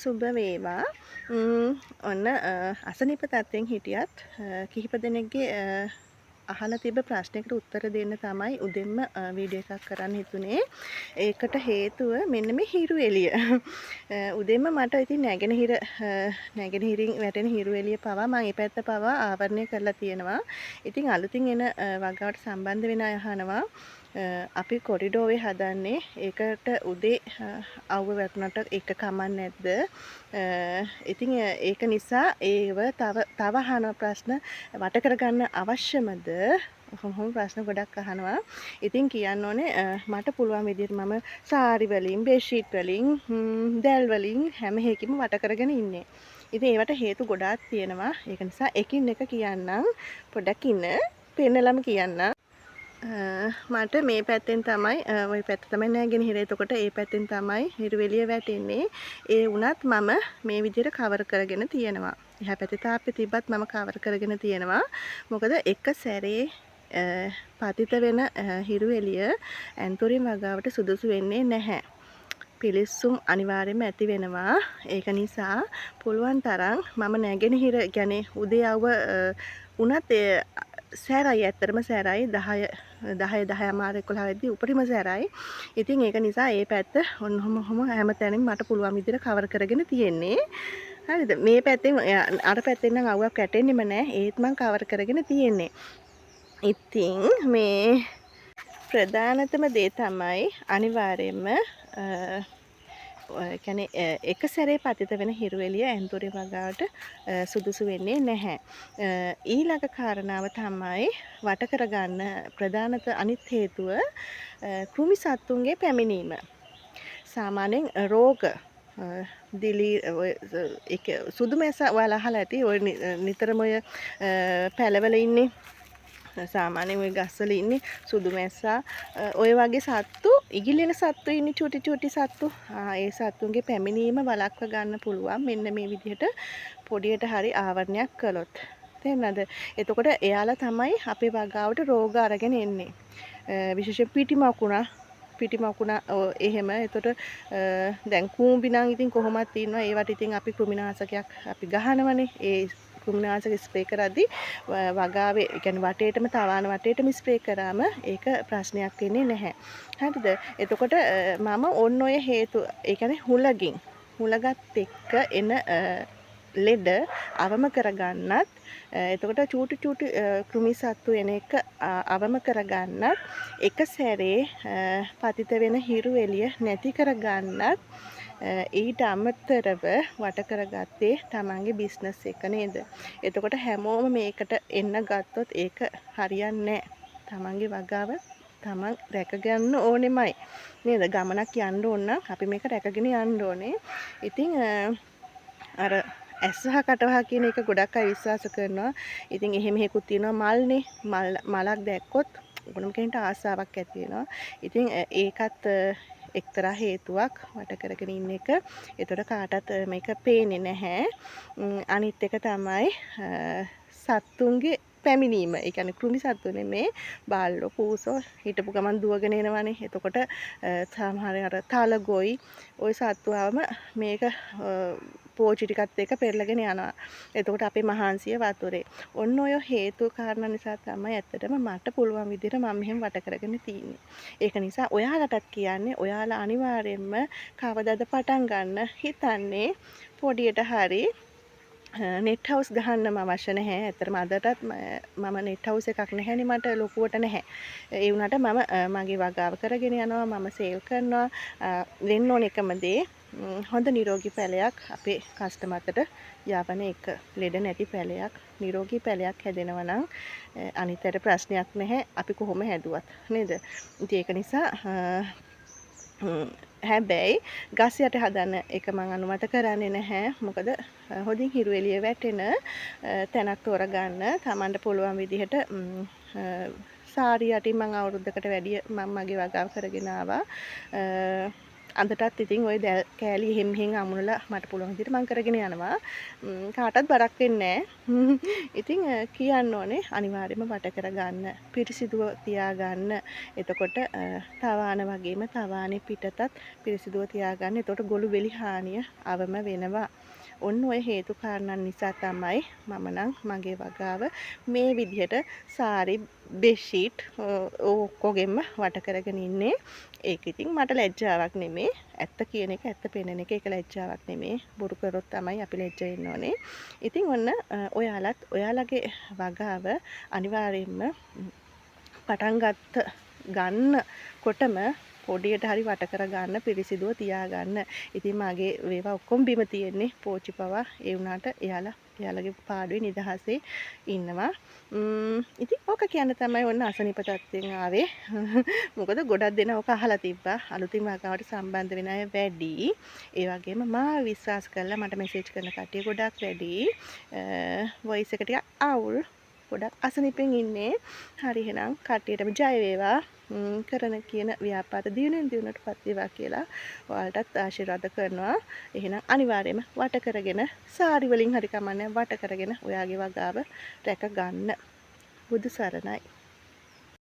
සුබ වේවා. ඔන්න අසනීප තත්ත්වයෙන් හිටියත් කිහිප දෙනෙක්ගේ අහලා තිබ්බ ප්‍රශ්නයකට උත්තර දෙන්න තමයි උදෙන්ම වීඩියෝ එකක් කරන්න හිතුනේ. ඒකට හේතුව මෙන්න මේ හිරු එළිය. උදෙන්ම මට ඉතින් නැගෙනහිරින් වැටෙන හිරු එළිය පවා මම මේ පැත්ත පවා ආවරණය කරලා තියෙනවා. ඉතින් අලුතින් එන වගාවට සම්බන්ධ වෙන අය අහනවා අපි කොරිඩෝවේ හදන්නේ ඒකට උදේ අවුව වැටුණට එක කමක් නැද්ද? ඉතින් ඒක නිසා ඒව තව අහන ප්‍රශ්න වට කරගන්න අවශ්‍යමද? කොහොම ප්‍රශ්න ගොඩක් අහනවා. ඉතින් කියන්න ඕනේ මට පුළුවන් විදිහට මම සාරි වලින්, බෙඩ්ෂීට් වලින්, දැල් වලින් හැම එකකින්ම වට කරගෙන ඉන්නේ. ඉතින් ඒවට හේතු ගොඩාක් තියෙනවා. ඒක නිසා එකින් එක කියන්නම්. පොඩ්ඩක් ඉන්න පෙන්නලම කියන්නම්. මට මේ පැත්තෙන් තමයි ওই පැත්ත තමයි නැගෙනහිර. එතකොට ඒ පැත්තෙන් තමයි හිරුවෙලිය වැටෙන්නේ. ඒ වුණත් මම මේ විදිහට කවර් කරගෙන තියෙනවා. එහා පැත්තේ තාප්පේ තිබ්බත් මම කවර් කරගෙන තියෙනවා. මොකද එක සැරේ පතිත වෙන හිරුවෙලිය ඇන්තොරින් වගාවට සුදුසු වෙන්නේ නැහැ. පිලිස්සුම් අනිවාර්යයෙන්ම ඇති වෙනවා. ඒක නිසා පුළුවන් තරම් මම නැගෙනහිර කියන්නේ උදේ උනත් සෑරයි ඇත්තටම සෑරයි 10 11 වෙද්දී උපරිම සෑරයි. ඉතින් ඒක නිසා ඒ පැත්ත ඔන්නොම හැමතැනින් මට පුළුවන් විදිහට කවර් කරගෙන තියෙන්නේ. හරිද? මේ පැත්තෙන් අර පැත්තෙන් නම් අවුවක් වැටෙන්නෙම නැහැ. ඒත් මම කවර් කරගෙන තියෙන්නේ. ඉතින් මේ ප්‍රධානතම දේ තමයි අනිවාර්යයෙන්ම එක සැරේ පතිත වෙන හිරුවෙලිය ඇන්තොරිය වගාවට සුදුසු වෙන්නේ නැහැ. ඊළඟ කාරණාව තමයි වට කරගන්න ප්‍රධානත අනිත් හේතුව කෘමි සත්තුන්ගේ පැමිණීම. සාමාන්‍යයෙන් රෝග සුදු මැස්ස ඔයාලා අහලා ඇති. ඔය නිතරම ඔය පැලවල ඉන්නේ. සාමාන්‍යයෙන් ওই ගස්වල ඉන්නේ සුදු මැස්සා ඔය වගේ සත්තු ඉගිලෙන සත්තු ඉන්නේ චුටි සත්තු. ඒ සත්තුන්ගේ පැමිණීම වළක්ව ගන්න පුළුවන් මෙන්න මේ විදිහට පොඩියට හරි ආවරණයක් කළොත්. තේරුණාද? එතකොට එයාලා තමයි අපේ වගාවට රෝග අරගෙන එන්නේ. විශේෂයෙන් පිටි මකුණා එහෙම. එතකොට දැන් කූඹි නම් ඉතින් කොහොමද ඉන්නවා. ඒවට ඉතින් අපි කෘමිනාශකයක් අපි ගහනවනේ. ඒ කෘමිනාශක ස්ප්‍රේ කරද්දී වගාවේ කියන්නේ වටේටම තවාන වටේටම ස්ප්‍රේ කරාම ඒක ප්‍රශ්නයක් වෙන්නේ නැහැ. හරිද? එතකොට මම ඔන්න ඔය හේතු ඒ කියන්නේ හුලගත් එක්ක එන ලෙඩ අවම කරගන්නත් එතකොට චූටි කෘමි සත්තු එන එක අවම කරගන්නත් එක සැරේ පතිත වෙන හිරු එළිය නැති කරගන්නත් ඊට අමතරව වට කරගත්තේ තමන්ගේ බිස්නස් එක නේද? එතකොට හැමෝම මේකට එන්න ගත්තොත් ඒක හරියන්නේ නැහැ. තමන්ගේ වගාව තමන් රැකගන්න ඕනෙමයි. නේද? ගමනක් යන්න ඕන නම් අපි මේක රැකගෙන යන්න ඕනේ. ඉතින් අර ඇස්වහ කටවහ කියන එක ගොඩක් අය විශ්වාස කරනවා. ඉතින් එහෙම හේකුත් තියෙනවා මල්නේ. මලක් දැක්කොත් ඕනම කෙනෙක්ට ආසාවක් ඇති වෙනවා. ඉතින් ඒකත් එක්තරා හේතුවක් වට කරගෙන ඉන්න එක. ඒතකොට කාටත් මේක පේන්නේ නැහැ. අනිත් එක තමයි සත්තුන්ගේ පැමිණීම. ඒ කියන්නේ කෘමි සත්තු නෙමේ බාල්ලෝ පූසෝ හිටපු ගමන් දුවගෙන එනවනේ. එතකොට සමහර අර තලගොයි ওই සත්තුවම මේක පෝචි ටිකත් එක්ක පෙරලගෙන යනවා. එතකොට අපේ මහන්සිය වතුරේ. ඔන්න ඔය හේතු කාරණා නිසා තමයි ඇත්තටම මට පුළුවන් විදිහට මම මෙහෙම වට කරගෙන තියෙන්නේ. ඒක නිසා ඔයාලටත් කියන්නේ ඔයාලා අනිවාර්යයෙන්ම කවදාද පටන් ගන්න හිතන්නේ පොඩියට හරි නෙට් හවුස් ගහන්නම අවශ්‍ය නැහැ. ඇත්තටම අදටත් මම නෙට් හවුස් එකක් නැහැනේ මට ලොකුවට නැහැ. ඒ වුණාට මම මගේ වගාව කරගෙන යනවා. මම සේල් කරනවා. වෙන්න ඕන එකම දේ හොඳ නිරෝගී පැලයක් අපේ කස්ටමර්ට යවන එක. ලෙඩ නැති පැලයක්, නිරෝගී පැලයක් හැදෙනවා නම් අනිතට ප්‍රශ්නයක් නැහැ. අපි කොහොම හැදුවත් නේද? ඉතින් ඒක නිසා හැබැයි ගස් යට හදන්න එක මම අනුමත කරන්නේ නැහැ. මොකද හොඳින් හිරු එළිය වැටෙන තැනක් තෝරගන්න තමන්ට පුළුවන් විදිහට සාරි යටින් මම අවුරුද්දකට වැඩිය මම මගේ වගාව කරගෙන ආවා. අදටත් ඉතින් ওই දැල් කෑලි එහෙම් මෙහෙන් අමුණලා මට පුළුවන් විදිහට මම කරගෙන යනවා. කාටවත් බරක් වෙන්නේ නැහැ. ඉතින් කියන්න ඕනේ අනිවාර්යයෙන්ම වට කරගන්න, පිරිසිදුව තියාගන්න. එතකොට තවාන වගේම තවානේ පිටතත් පිරිසිදුව තියාගන්න. එතකොට ගොළු වෙලි හානිය අවම වෙනවා. ඔන්න ඔය හේතු කාරණා නිසා තමයි මම නම් මගේ වගාව මේ විදිහට සාරි බෙඩ්ෂීට් ඔක්කොගෙම වට කරගෙන ඉන්නේ. ඒක ඉතින් මට ලැජ්ජාවක් නෙමේ. ඇත්ත කියන එක ඇත්ත පෙන්නන එක ඒක ලැජ්ජාවක් නෙමේ. බොරු කරොත් තමයි අපි ලැජ්ජ වෙන්න ඕනේ. ඉතින් ඔන්න ඔයාලත් ඔයාලගේ වගාව අනිවාර්යයෙන්ම පටන් ගන්නකොටම පොඩියට හරි වට කරගන්න පිරිසිදුව තියාගන්න. ඉතින් මගේ ඒවා ඔක්කොම බිම තියෙන්නේ පෝච්චි පවා ඒ වුණාට එයාලගේ පාඩුවේ නිදහසේ ඉන්නවා. ඉතින් ඕක කියන්න තමයි ඔන්න අසනීප තත්ත්වෙන් ආවේ. මොකද ගොඩක් දෙනා ඕක අහලා තිබ්බා. අලුතින් වගාවට සම්බන්ධ වෙන අය වැඩි. ඒ වගේම මාව විශ්වාස කරලා මට මෙසේජ් කරන කට්ටිය ගොඩක් වැඩි. වොයිස් එක ටිකක් අවුල්. ගොඩක් අසනීපෙන් ඉන්නේ. හරි එහෙනම් කට්ටියටම ජය වේවා. කරන කියන ව්‍යාපාර දිනුවෙන් දිනුවටපත් වේවා කියලා ඔයාලටත් ආශිර්වාද කරනවා. එහෙනම් අනිවාර්යයෙන්ම වට කරගෙන සාරි වලින් හරි කමන්නේ වට කරගෙන ඔයාගේ වගාව රැක ගන්න. බුදු සරණයි.